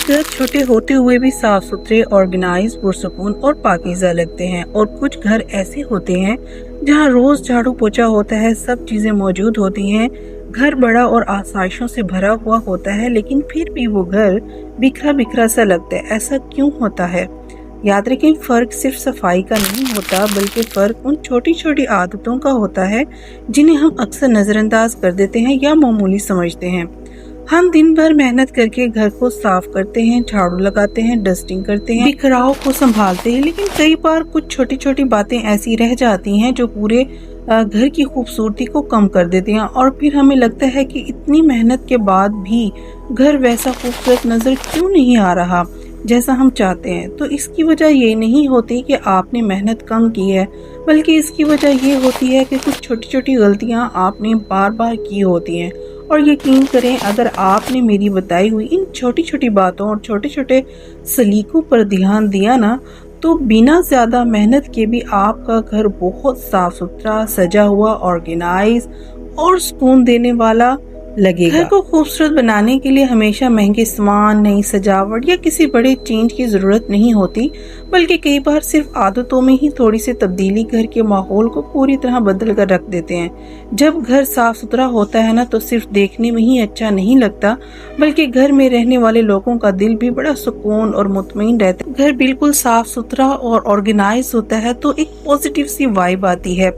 कुछ घर छोटे होते हुए भी साफ सुथरे, ऑर्गेनाइज, पुरसुकून और पाकीज़ा लगते हैं और कुछ घर ऐसे होते हैं जहां रोज झाड़ू पोछा होता है, सब चीजें मौजूद होती हैं, घर बड़ा और आसाइशों से भरा हुआ होता है, लेकिन फिर भी वो घर बिखरा बिखरा सा लगता है। ऐसा क्यों होता है? याद रखें, फर्क सिर्फ सफाई का नहीं होता, बल्कि फर्क उन छोटी छोटी आदतों का होता है जिन्हें हम अक्सर नजरअंदाज कर देते हैं या मामूली समझते हैं। हम दिन भर मेहनत करके घर को साफ करते हैं, झाड़ू लगाते हैं, डस्टिंग करते हैं, बिखराव को संभालते हैं, लेकिन कई बार कुछ छोटी छोटी बातें ऐसी रह जाती हैं जो पूरे घर की खूबसूरती को कम कर देती हैं और फिर हमें लगता है कि इतनी मेहनत के बाद भी घर वैसा खूबसूरत नजर क्यों नहीं आ रहा जैसा हम चाहते हैं। तो इसकी वजह ये नहीं होती कि आपने मेहनत कम की है, बल्कि इसकी वजह ये होती है कि कुछ छोटी छोटी गलतियां आपने बार बार की होती हैं। और यकीन करें, अगर आपने मेरी बताई हुई इन छोटी छोटी बातों और छोटे छोटे सलीकों पर ध्यान दिया ना, तो बिना ज़्यादा मेहनत के भी आपका घर बहुत साफ सुथरा, सजा हुआ, ऑर्गेनाइज और सुकून देने वाला लगेगा। घर को खूबसूरत बनाने के लिए हमेशा महंगे सामान, नई सजावट या किसी बड़े चेंज की जरूरत नहीं होती, बल्कि कई बार सिर्फ आदतों में ही थोड़ी सी तब्दीली घर के माहौल को पूरी तरह बदल कर रख देते हैं। जब घर साफ सुथरा होता है ना, तो सिर्फ देखने में ही अच्छा नहीं लगता, बल्कि घर में रहने वाले लोगों का दिल भी बड़ा सुकून और मुतमईन रहता है। घर बिल्कुल साफ सुथरा और ऑर्गेनाइज होता है तो एक पॉजिटिव सी वाइब आती है।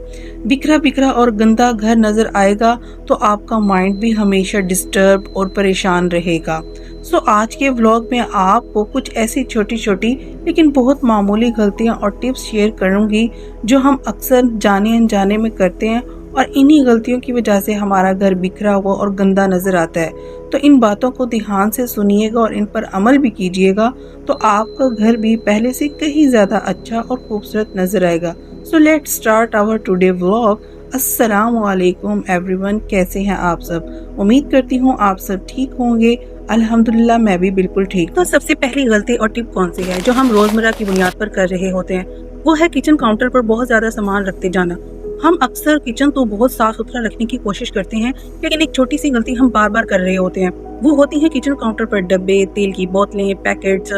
बिखरा बिखरा और गंदा घर नजर आएगा तो आपका माइंड भी हमेशा डिस्टर्ब और परेशान रहेगा। सो आज के व्लॉग में आपको कुछ ऐसी छोटी छोटी लेकिन बहुत मामूली गलतियां और टिप्स शेयर करूंगी जो हम अक्सर जाने अनजाने में करते हैं और इन्हीं गलतियों की वजह से हमारा घर बिखरा हुआ और गंदा नजर आता है। तो इन बातों को ध्यान से सुनिएगा और इन पर अमल भी कीजिएगा, तो आपका घर भी पहले से कहीं ज्यादा अच्छा और खूबसूरत नजर आएगा। So let's start our today vlog. अस्सलाम वालेकुम एवरीवन, कैसे हैं आप सब? उम्मीद करती हूँ आप सब ठीक होंगे। अल्हम्दुलिल्लाह मैं भी बिल्कुल ठीक। तो सबसे पहली गलती और टिप कौन सी है जो हम रोजमर्रा की बुनियाद पर कर रहे होते हैं? वो है किचन काउंटर पर बहुत ज्यादा सामान रखते जाना। हम अक्सर किचन तो बहुत साफ सुथरा रखने की कोशिश करते हैं, लेकिन एक छोटी सी गलती हम बार बार कर रहे होते हैं। वो होती है किचन काउंटर पर डब्बे, तेल की बोतलें, पैकेट्स,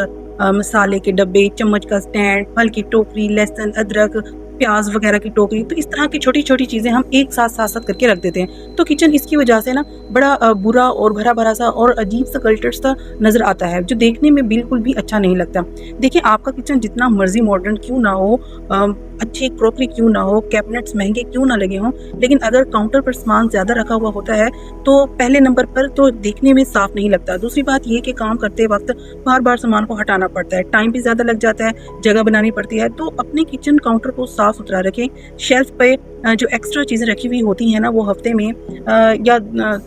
मसाले के डब्बे, चम्मच का स्टैंड, फल की टोकरी, लहसुन, अदरक, प्याज वगैरह की टोकरी। तो इस तरह की छोटी छोटी चीजें हम एक साथ साथ करके रख देते हैं। तो किचन इसकी वजह से ना बड़ा बुरा और भरा भरा सा और अजीब सा कल्चर सा नजर आता है, जो देखने में बिल्कुल भी अच्छा नहीं लगता। देखिए, आपका किचन जितना मर्जी मॉडर्न क्यों ना हो, अच्छी क्रॉकरी क्यों ना हो, कैबिनेट्स महंगे क्यों ना लगे हों, लेकिन अगर काउंटर पर सामान ज्यादा रखा हुआ होता है तो पहले नंबर पर तो देखने में साफ नहीं लगता। दूसरी बात ये कि काम करते वक्त बार बार सामान को हटाना पड़ता है, टाइम भी ज्यादा लग जाता है, जगह बनानी पड़ती है। तो अपने किचन काउंटर को साफ सुथरा रखें। शेल्फ पे जो एक्स्ट्रा चीजें रखी हुई होती हैं ना, वो हफ्ते में या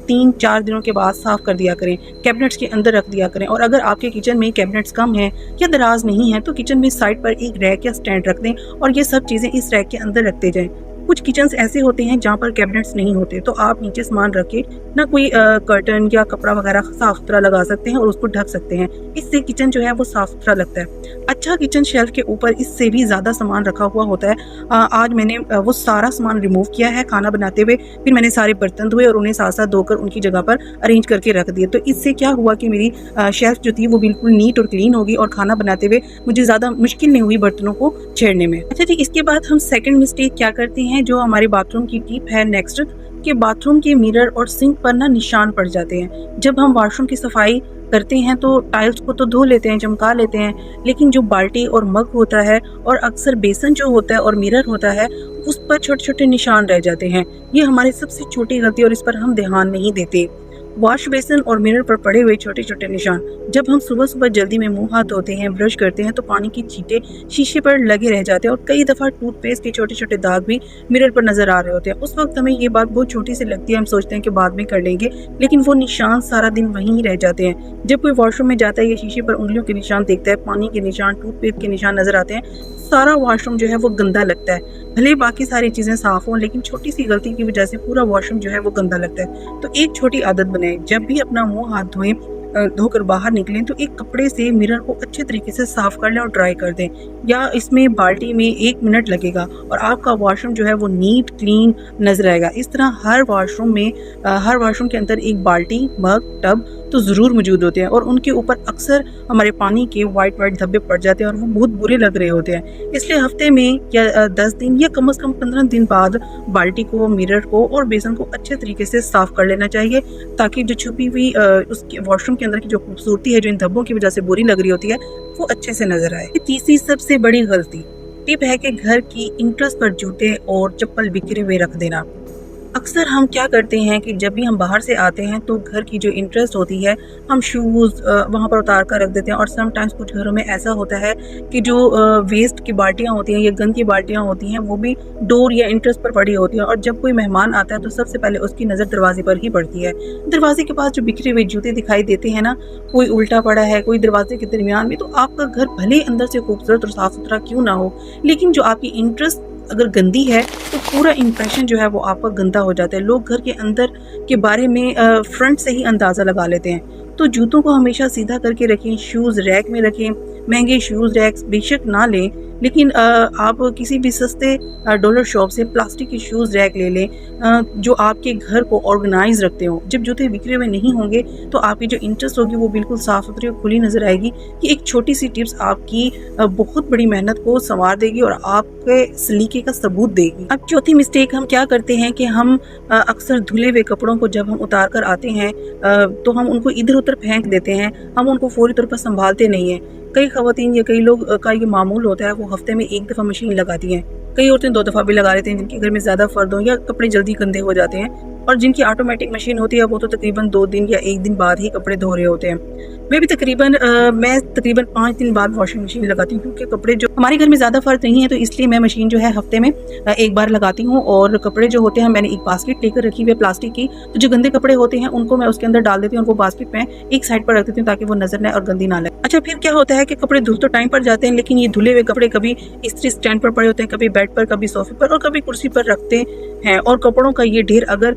3-4 दिनों के बाद साफ कर दिया करें, कैबिनेट्स के अंदर रख दिया करें। और अगर आपके किचन में कैबिनेट्स कम हैं या दराज नहीं है तो किचन में साइड पर एक रैक या स्टैंड रख दें और ये सब चीजें इस रैक के अंदर रखते जाएं। कुछ किचन्स ऐसे होते हैं जहाँ पर कैबिनेट्स नहीं होते, तो आप नीचे सामान रख के ना कोई कर्टन या कपड़ा वगैरह साफ सुथरा लगा सकते हैं और उसको ढक सकते हैं। इससे किचन जो है वो साफ सुथरा लगता है। अच्छा किचन शेल्फ के ऊपर इससे भी ज्यादा सामान रखा हुआ होता है। आज मैंने वो सारा सामान रिमूव किया है खाना बनाते हुए, फिर मैंने सारे बर्तन धोए और उन्हें साथ साथ धोकर उनकी जगह पर अरेंज करके रख दिए। तो इससे क्या हुआ कि मेरी शेल्फ जो थी वो बिल्कुल नीट और क्लीन होगी और खाना बनाते हुए मुझे ज्यादा मुश्किल नहीं हुई बर्तनों को छेड़ने में। अच्छा जी, इसके बाद हम सेकंड मिस्टेक क्या करते हैं, जो हमारे बाथरूम की टिप है नेक्स्ट, कि बाथरूम के मिरर और सिंक पर ना निशान पड़ जाते हैं। जब हम वॉशरूम की सफाई करते हैं तो टाइल्स को तो धो लेते हैं, चमका लेते हैं, लेकिन जो बाल्टी और मग होता है और अक्सर बेसन जो होता है और मिरर होता है, उस पर छोटे छोटे निशान रह जाते हैं। ये हमारी सबसे छोटी गलती और इस पर हम ध्यान नहीं देते। वॉश बेसिन और मिरर पर पड़े हुए छोटे छोटे निशान, जब हम सुबह सुबह जल्दी में मुंह हाथ धोते हैं, ब्रश करते हैं, तो पानी की छींटे शीशे पर लगे रह जाते हैं और कई दफा टूथपेस्ट के छोटे छोटे दाग भी मिरर पर नजर आ रहे होते हैं। उस वक्त हमें ये बात बहुत छोटी सी लगती है, हम सोचते हैं कि बाद में कर लेंगे, लेकिन वो निशान सारा दिन वहीं रह जाते हैं। जब कोई वॉशरूम में जाता है या शीशे पर उंगलियों के निशान देखता है, पानी के निशान, टूथपेस्ट के निशान नजर आते हैं, सारा वॉशरूम जो है वो गंदा लगता है। भले बाकी सारी चीजें साफ हों, लेकिन छोटी सी गलती की वजह से पूरा वॉशरूम जो है वो गंदा लगता है। तो एक छोटी आदत बनाएं, जब भी अपना मुंह हाथ धोएं धोकर बाहर निकलें तो एक कपड़े से मिरर को अच्छे तरीके से साफ कर लें और ड्राई कर दें, या इसमें बाल्टी में 1 मिनट लगेगा और आपका वॉशरूम जो है वो नीट क्लीन नजर आएगा। इस तरह हर वॉशरूम के अंदर एक बाल्टी, मग, टब तो ज़रूर मौजूद होते हैं और उनके ऊपर अक्सर हमारे पानी के वाइट धब्बे पड़ जाते हैं और वो बहुत बुरे लग रहे होते हैं। इसलिए हफ्ते में या 10 दिन या कम से कम 15 दिन बाद बाल्टी को, मिरर को और बेसन को अच्छे तरीके से साफ कर लेना चाहिए, ताकि जो छुपी हुई उसके वॉशरूम के अंदर की जो खूबसूरती है, जो इन धब्बों की वजह से बुरी लग रही होती है, वो अच्छे से नजर आए। तीसरी सबसे बड़ी गलती टिप है कि घर की इंट्रेस पर जूते और चप्पल बिखरे हुए रख देना। अक्सर हम क्या करते हैं कि जब भी हम बाहर से आते हैं तो घर की जो इंटरेस्ट होती है, हम शूज़ वहाँ पर उतार कर रख देते हैं। और समटाइम्स कुछ घरों में ऐसा होता है कि जो वेस्ट की बाल्टियाँ होती हैं या गंद की बाल्टियाँ होती हैं, वो भी डोर या इंटरेस्ट पर पड़ी होती हैं। और जब कोई मेहमान आता है तो सबसे पहले उसकी नज़र दरवाजे पर ही पड़ती है। दरवाजे के पास जो बिखरे हुए जूते दिखाई देते हैं ना, कोई उल्टा पड़ा है, कोई दरवाजे के दरमियान में, तो आपका घर भले अंदर से खूबसूरत और साफ़ सुथरा क्यों ना हो, लेकिन जो आपकी इंटरेस्ट अगर गंदी है तो पूरा इंप्रेशन जो है वो आपका गंदा हो जाता है। लोग घर के अंदर के बारे में फ्रंट से ही अंदाज़ा लगा लेते हैं। तो जूतों को हमेशा सीधा करके रखें, शूज़ रैक में रखें। महंगे शूज़ रैक्स बेशक ना लें, लेकिन आप किसी भी सस्ते डॉलर शॉप से प्लास्टिक के शूज़ रैक ले लें जो आपके घर को ऑर्गेनाइज रखते हो। जब जूते बिखरे हुए नहीं होंगे तो आपकी जो इंटरेस्ट होगी वो बिल्कुल साफ़ सुथरी और खुली नज़र आएगी। ये एक छोटी सी टिप्स आपकी बहुत बड़ी मेहनत को संवार देगी और आपके सलीके का सबूत देगी। अब चौथी मिस्टेक हम क्या करते हैं कि हम अक्सर धुले हुए कपड़ों को जब हम उतार कर आते हैं तो हम उनको इधर उधर फेंक देते हैं, हम उनको फौरी तौर पर संभालते नहीं हैं। कई ख़वातीन या कई लोग का ये मामूल होता है, वो हफ्ते में 1 दफ़ा मशीन लगाती हैं। कई औरतें 2 दफ़ा भी लगा लेते हैं, जिनके घर में ज़्यादा फ़र्द हो या कपड़े जल्दी गंदे हो जाते हैं। और जिनकी ऑटोमेटिक मशीन होती है वो तो तकरीबन 2 दिन या 1 दिन बाद ही कपड़े धो रहे होते हैं। मैं तकरीबन 5 दिन बाद वॉशिंग मशीन लगाती हूँ, क्योंकि कपड़े जो हमारे घर में ज़्यादा फ़र्क नहीं है, तो इसलिए मैं मशीन जो है हफ्ते में 1 बार लगाती हूँ। और कपड़े जो होते हैं, मैंने एक बास्केट लेकर रखी हुई है प्लास्टिक की, तो जो गंदे कपड़े होते हैं उनको मैं उसके अंदर डाल देती हूँ और वो बास्केट में एक साइड पर रख देती हूँ ताकि वो नजर न आए और गंदी ना लगे। अच्छा, फिर क्या होता है कि कपड़े धुल तो टाइम पर जाते हैं, लेकिन ये धुले हुए कपड़े कभी इस्त्री स्टैंड पर पड़े होते हैं, कभी बेड पर, कभी सोफे पर और कभी कुर्सी पर रखते हैं। और कपड़ों का ये ढेर अगर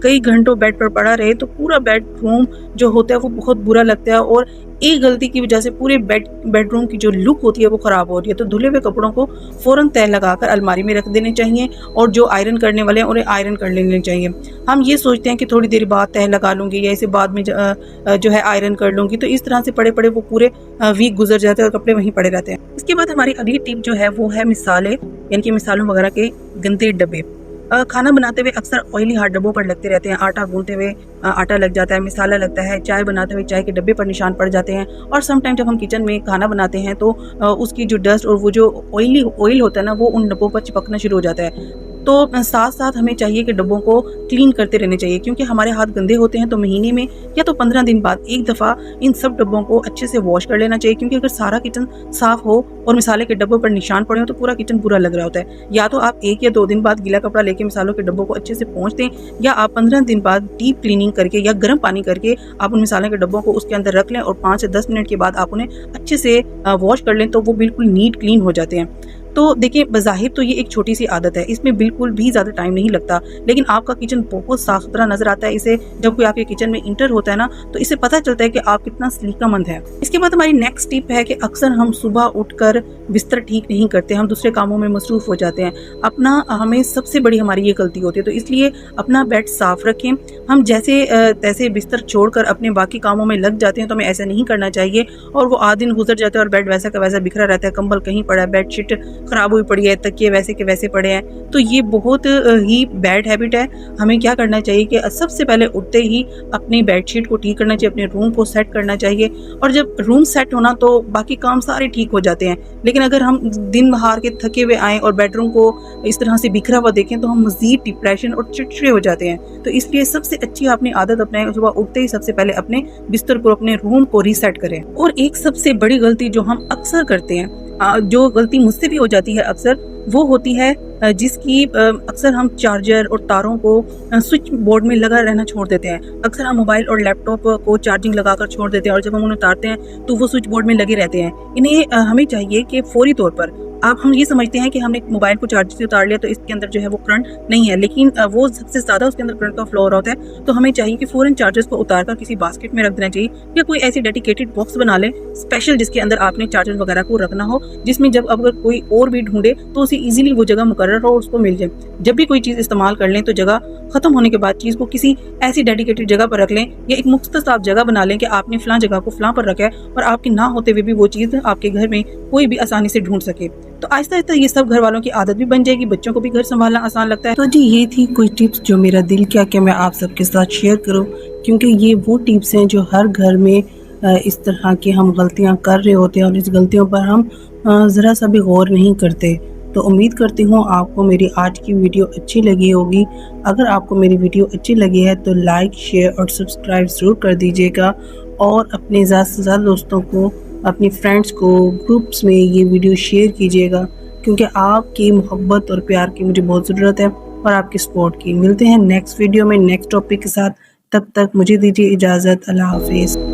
कई घंटों बेड पर पड़ा रहे तो पूरा बेडरूम जो होता है वो बहुत बुरा लगता है और एक गलती की वजह से पूरे बेडरूम की जो लुक होती है वो खराब हो रही है। तो धुले हुए कपड़ों को फौरन तह लगाकर अलमारी में रख देने चाहिए और जो आयरन करने वाले हैं उन्हें आयरन कर लेने चाहिए। हम ये सोचते हैं कि थोड़ी देर बाद तह लगा लूंगी या इसे बाद में जो है आयरन कर लूंगी, तो इस तरह से पड़े पड़े वो पूरे वीक गुजर जाते हैं और कपड़े वहीं पड़े रहते हैं। इसके बाद हमारी अगली टिप जो है वो है मिसालें, यानी कि मिसालों वगैरह के गंदे डब्बे। खाना बनाते हुए अक्सर ऑयली हाथ डब्बों पर लगते रहते हैं। आटा गूंथते हुए आटा लग जाता है, मिसाला लगता है, चाय बनाते हुए चाय के डब्बे पर निशान पड़ जाते हैं। और समटाइम जब हम किचन में खाना बनाते हैं तो उसकी जो डस्ट और वो जो ऑयल होता है ना, वो उन डब्बों पर चिपकना शुरू हो जाता है। तो साथ साथ हमें चाहिए कि डब्बों को क्लीन करते रहने चाहिए, क्योंकि हमारे हाथ गंदे होते हैं। तो महीने में या तो 15 दिन बाद 1 दफ़ा इन सब डब्बों को अच्छे से वॉश कर लेना चाहिए, क्योंकि अगर सारा किचन साफ हो और मिसाले के डब्बों पर निशान पड़े हो तो पूरा किचन बुरा लग रहा होता है। या तो आप 1 या 2 दिन बाद गीला कपड़ा लेके मिसालों के डब्बों को अच्छे से पोंछ दें, या आप 15 दिन बाद डीप क्लीनिंग करके या गर्म पानी करके आप उन मिसालों के डब्बों को उसके अंदर रख लें और 5 से 10 मिनट के बाद आप उन्हें अच्छे से वॉश कर लें, तो वो बिल्कुल नीट क्लीन हो जाते हैं। तो देखिए, बज़ाहिर तो ये एक छोटी सी आदत है, इसमें बिल्कुल भी ज़्यादा टाइम नहीं लगता, लेकिन आपका किचन बहुत साफ सुथरा नजर आता है। इसे जब कोई आपके किचन में इंटर होता है ना, तो इससे पता चलता है कि आप कितना सलीकामंद है। इसके बाद हमारी नेक्स्ट टिप है कि अक्सर हम सुबह उठकर बिस्तर ठीक नहीं करते, हम दूसरे कामों में मसरूफ हो जाते हैं। हमें सबसे बड़ी हमारी ये गलती होती है, तो इसलिए अपना बेड साफ रखें। हम जैसे तैसे बिस्तर छोड़कर अपने बाकी कामों में लग जाते हैं, तो हमें ऐसा नहीं करना चाहिए और वो आध दिन गुजर जाता है और बेड वैसा का वैसा बिखरा रहता है, कंबल कहीं पड़ा है, बेडशीट खराब हुई पड़ी है, तकिए वैसे के वैसे पड़े हैं। तो ये बहुत ही बैड हैबिट है। हमें क्या करना चाहिए कि सबसे पहले उठते ही अपनी बेडशीट को ठीक करना चाहिए, अपने रूम को सेट करना चाहिए। और जब रूम सेट होना तो बाकी काम सारे ठीक हो जाते हैं। लेकिन अगर हम दिन हार के थके हुए आएँ और बेडरूम को इस तरह से बिखरा हुआ देखें तो हम मजीद डिप्रेशन और चिड़चिड़े हो जाते हैं। तो इसलिए सबसे अच्छी अपनी आदत अपनाएं, सुबह उठते ही सबसे पहले अपने बिस्तर को, अपने रूम को रीसेट करें। और एक सबसे बड़ी गलती जो हम अक्सर करते हैं, जो गलती मुझसे भी हो जाती है अक्सर, वो होती है जिसकी अक्सर हम चार्जर और तारों को स्विच बोर्ड में लगा रहना छोड़ देते हैं। अक्सर हम मोबाइल और लैपटॉप को चार्जिंग लगाकर छोड़ देते हैं और जब हम उन्हें उतारते हैं तो वो स्विच बोर्ड में लगे रहते हैं। इन्हें हमें चाहिए कि फौरी तौर पर अब हम ये समझते हैं कि हमने मोबाइल को चार्ज से उतार लिया तो इसके अंदर जो है वो करंट नहीं है, लेकिन वो सबसे ज़्यादा उसके अंदर करंट का फ्लो हो रहा होता है। तो हमें चाहिए कि फ़ौरन चार्जर्स को उतार कर किसी बास्केट में रख देना चाहिए, या कोई ऐसी डेडिकेटेड बॉक्स बना लें स्पेशल, जिसके अंदर आपने चार्जर वगैरह को रखना हो, जिसमें जब अगर कोई और भी ढूंढे तो उसे ईजिली वो जगह मुकर्रर हो और उसको मिल जाए। जब भी कोई चीज़ इस्तेमाल कर लें तो जगह खत्म होने के बाद चीज़ को किसी ऐसी डेडिकेटेड जगह पर रख लें, या एक मुख्तस आप जगह बना लें कि आपने फलां जगह को फलां पर रखा है और आपके ना होते हुए भी वो चीज़ आपके घर में कोई भी आसानी से ढूंढ सके। तो आहिस्ता आहिस्ता ये सब घर वालों की आदत भी बन जाएगी, बच्चों को भी घर संभालना आसान लगता है। तो जी ये थी कुछ टिप्स जो मेरा दिल किया कि मैं आप सबके साथ शेयर करूं, क्योंकि ये वो टिप्स हैं जो हर घर में इस तरह की हम गलतियां कर रहे होते हैं और इस गलतियों पर हम ज़रा सा भी गौर नहीं करते। तो उम्मीद करती हूँ आपको मेरी आज की वीडियो अच्छी लगी होगी। अगर आपको मेरी वीडियो अच्छी लगी है तो लाइक, शेयर और सब्सक्राइब ज़रूर कर दीजिएगा, और अपने ज़्यादा से ज़्यादा दोस्तों को, अपनी फ्रेंड्स को ग्रुप्स में ये वीडियो शेयर कीजिएगा, क्योंकि आपकी मोहब्बत और प्यार की मुझे बहुत ज़रूरत है और आपकी सपोर्ट की। मिलते हैं नेक्स्ट वीडियो में नेक्स्ट टॉपिक के साथ, तब तक मुझे दीजिए इजाज़त। अल्लाह हाफिज़।